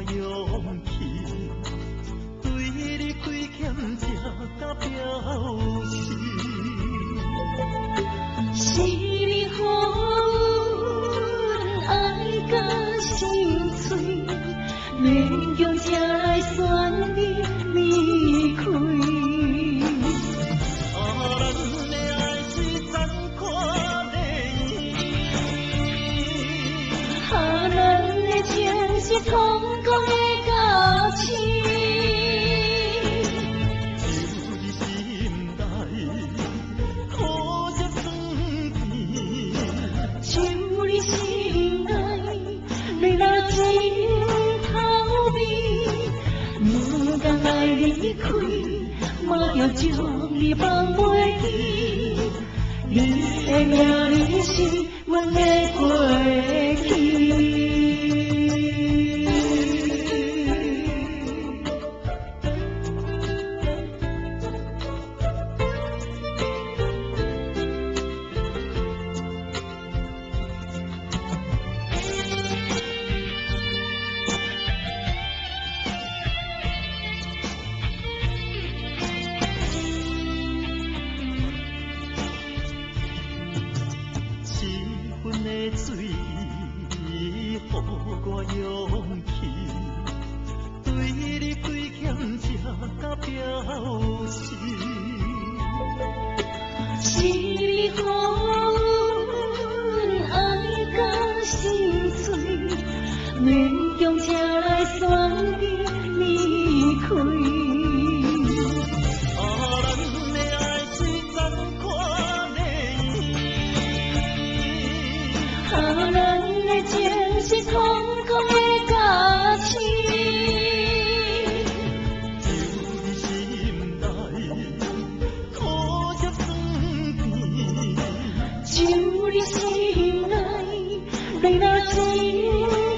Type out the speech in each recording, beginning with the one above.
勇气，对你亏欠才甲表示。是你予阮爱甲心碎，勉强才来选你离开。咱的爱是残酷的咱的情是痛苦的假期。就你心内，你若真逃避，不敢来离开，嘛着将你放袂记。你的名字是阮的过去。的水，予我勇气，对你亏欠才甲表示。是你予阮爱甲心碎，勉强才来选你离开。咱的情是痛苦的假期，就你心内苦涩酸甜，就你心内，你若真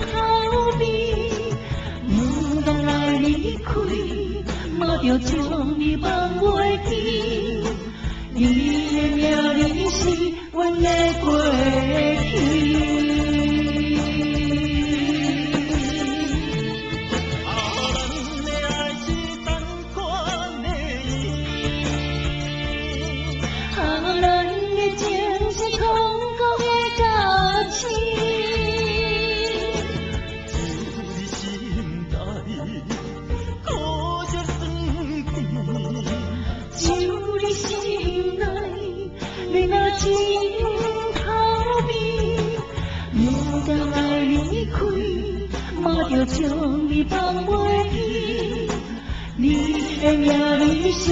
逃避，不敢来离开，嘛着将你放袂记。你的名字是阮的过去。你若真逃避，不敢来离开，嘛着将你放袂记。你的名字是